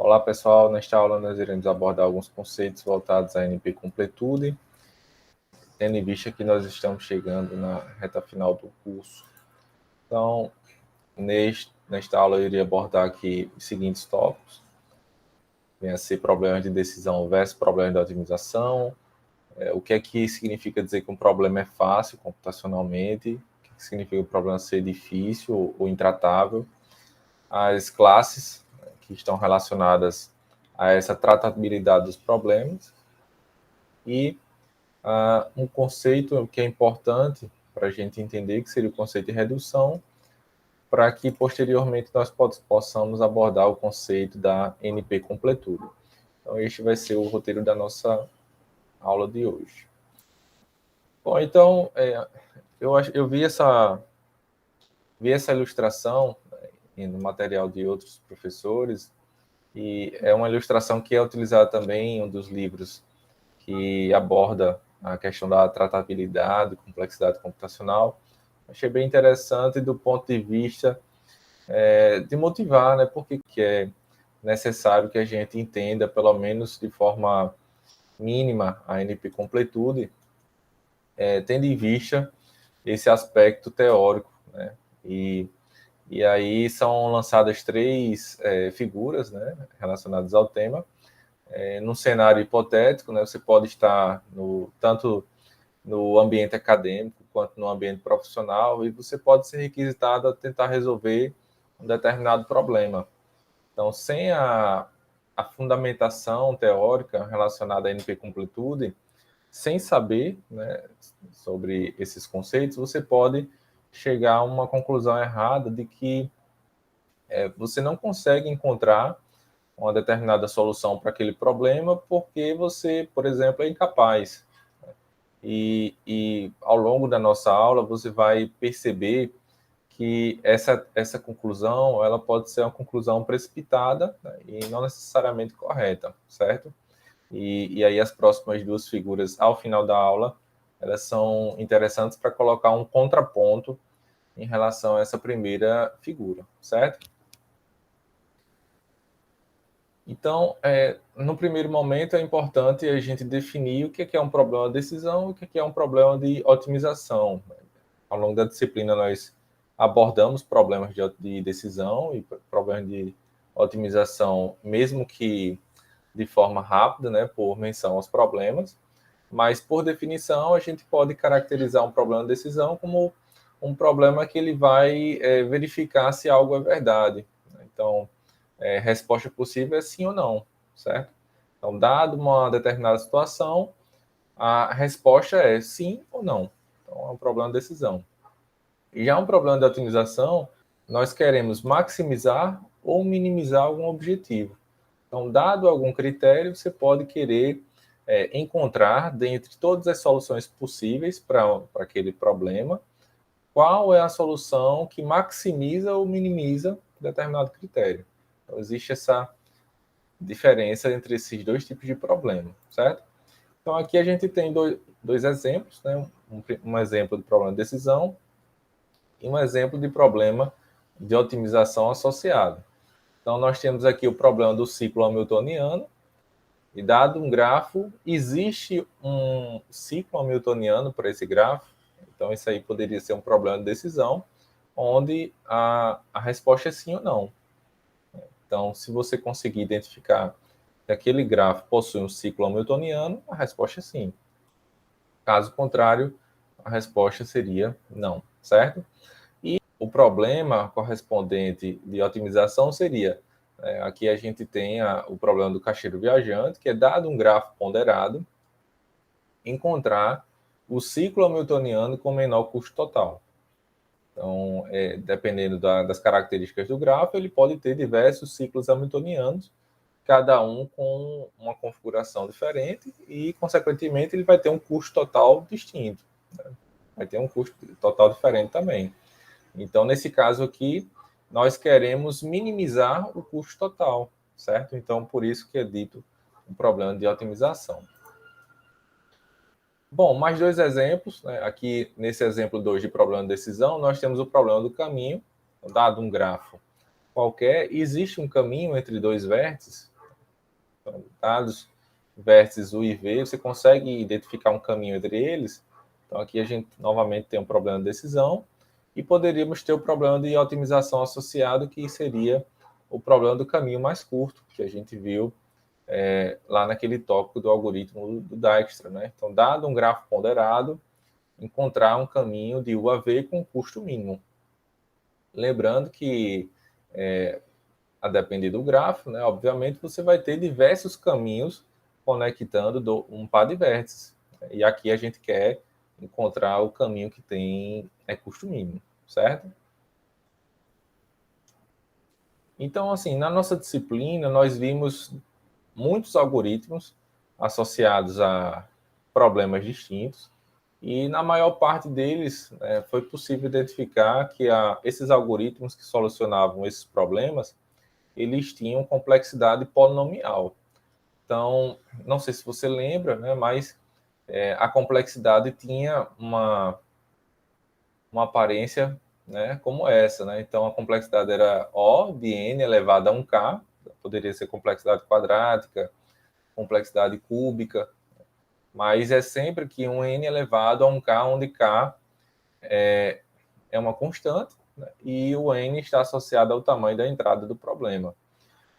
Olá, pessoal. Nesta aula, nós iremos abordar alguns conceitos voltados à NP Completude, tendo em vista que nós estamos chegando na reta final do curso. Então, nesta aula, eu iria abordar aqui os seguintes tópicos. Vem a ser problemas de decisão versus problemas de otimização. O que é que significa dizer que um problema é fácil computacionalmente? O que significa o problema ser difícil ou intratável? As classes que estão relacionadas a essa tratabilidade dos problemas e um conceito que é importante para a gente entender, que seria o conceito de redução, para que posteriormente nós possamos abordar o conceito da NP completude. Então, este vai ser o roteiro da nossa aula de hoje. Bom, então, eu vi essa ilustração no material de outros professores, e é uma ilustração que é utilizada também em um dos livros que aborda a questão da tratabilidade, complexidade computacional. Achei bem interessante do ponto de vista de motivar, né, porque que é necessário que a gente entenda, pelo menos de forma mínima, a NP completude, tendo em vista esse aspecto teórico, né, e aí são lançadas três figuras, né, relacionadas ao tema. Num cenário hipotético, né, você pode estar tanto no ambiente acadêmico quanto no ambiente profissional, e você pode ser requisitado a tentar resolver um determinado problema. Então, sem a fundamentação teórica relacionada à NP completude, sem saber, né, sobre esses conceitos, você pode chegar a uma conclusão errada de que você não consegue encontrar uma determinada solução para aquele problema porque você, por exemplo, é incapaz. E ao longo da nossa aula, você vai perceber que essa conclusão ela pode ser uma conclusão precipitada, né, e não necessariamente correta, certo? E aí as próximas duas figuras, ao final da aula, elas são interessantes para colocar um contraponto em relação a essa primeira figura, certo? Então, no primeiro momento, é importante a gente definir o que é um problema de decisão e o que é um problema de otimização. Ao longo da disciplina, nós abordamos problemas de decisão e problemas de otimização, mesmo que de forma rápida, né, por menção aos problemas, mas, por definição, a gente pode caracterizar um problema de decisão como um problema que ele vai verificar se algo é verdade. Então, resposta possível é sim ou não, certo? Então, dado uma determinada situação, a resposta é sim ou não. Então, é um problema de decisão. E já um problema de otimização, nós queremos maximizar ou minimizar algum objetivo. Então, dado algum critério, você pode querer encontrar, dentre todas as soluções possíveis para aquele problema, qual é a solução que maximiza ou minimiza determinado critério. Então, existe essa diferença entre esses dois tipos de problema, certo? Então, aqui a gente tem dois exemplos, né? Um exemplo de problema de decisão e um exemplo de problema de otimização associado. Então, nós temos aqui o problema do ciclo hamiltoniano, e dado um grafo, existe um ciclo hamiltoniano para esse grafo. Então, isso aí poderia ser um problema de decisão, onde a resposta é sim ou não. Então, se você conseguir identificar que aquele grafo possui um ciclo hamiltoniano, a resposta é sim. Caso contrário, a resposta seria não, certo? E o problema correspondente de otimização seria, aqui a gente tem o problema do caixeiro viajante, que é dado um grafo ponderado, encontrar o ciclo hamiltoniano com menor custo total. Então, dependendo das características do grafo, ele pode ter diversos ciclos hamiltonianos, cada um com uma configuração diferente e, consequentemente, ele vai ter um custo total distinto, né? Vai ter um custo total diferente também. Então, nesse caso aqui, nós queremos minimizar o custo total, certo? Então, por isso que é dito um problema de otimização. Bom, mais dois exemplos, né? Aqui, nesse exemplo 2 de problema de decisão, nós temos o problema do caminho, dado um grafo qualquer, existe um caminho entre dois vértices, Então, dados vértices U e V, você consegue identificar um caminho entre eles. Então, aqui a gente novamente tem um problema de decisão e poderíamos ter o problema de otimização associado, que seria o problema do caminho mais curto, que a gente viu lá naquele tópico do algoritmo do Dijkstra, né? Então, dado um grafo ponderado, encontrar um caminho de U a V com custo mínimo. Lembrando que, a depender do grafo, né, obviamente, você vai ter diversos caminhos conectando um par de vértices. E aqui a gente quer encontrar o caminho que tem custo mínimo, certo? Então, assim, na nossa disciplina, nós vimos muitos algoritmos associados a problemas distintos, e na maior parte deles foi possível identificar que esses algoritmos que solucionavam esses problemas, eles tinham complexidade polinomial. Então, não sei se você lembra, né, mas a complexidade tinha uma aparência, né, como essa, né? Então, a complexidade era O de n elevado a 1k, poderia ser complexidade quadrática, complexidade cúbica, mas é sempre que um n elevado a 1k, onde k é uma constante, né, e o n está associado ao tamanho da entrada do problema.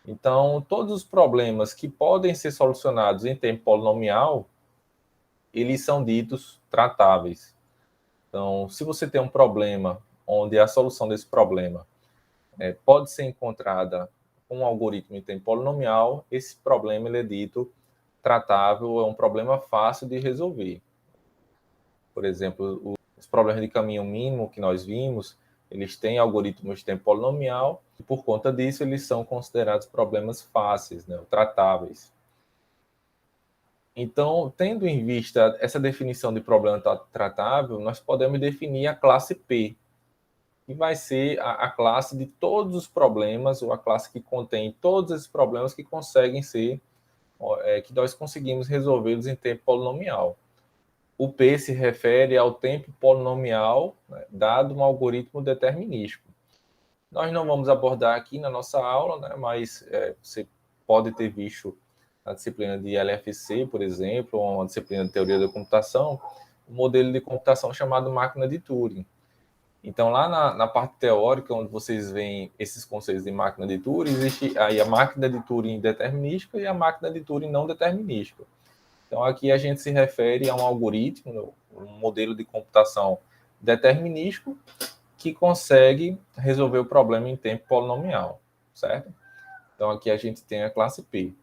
Então, todos os problemas que podem ser solucionados em tempo polinomial, eles são ditos tratáveis. Então, se você tem um problema onde a solução desse problema pode ser encontrada com um algoritmo em tempo polinomial, esse problema ele é dito tratável, é um problema fácil de resolver. Por exemplo, os problemas de caminho mínimo que nós vimos, eles têm algoritmos de tempo polinomial, e por conta disso eles são considerados problemas fáceis, né, tratáveis. Então, tendo em vista essa definição de problema tratável, nós podemos definir a classe P, que vai ser a classe de todos os problemas, ou a classe que contém todos esses problemas que conseguem ser, que nós conseguimos resolvê-los em tempo polinomial. O P se refere ao tempo polinomial, né, dado um algoritmo determinístico. Nós não vamos abordar aqui na nossa aula, né, mas você pode ter visto na disciplina de LFC, por exemplo, ou uma disciplina de teoria da computação, um modelo de computação chamado máquina de Turing. Então, lá na parte teórica, onde vocês veem esses conceitos de máquina de Turing, existe aí a máquina de Turing determinística e a máquina de Turing não determinística. Então, aqui a gente se refere a um algoritmo, um modelo de computação determinístico que consegue resolver o problema em tempo polinomial, certo? Então, aqui a gente tem a classe P.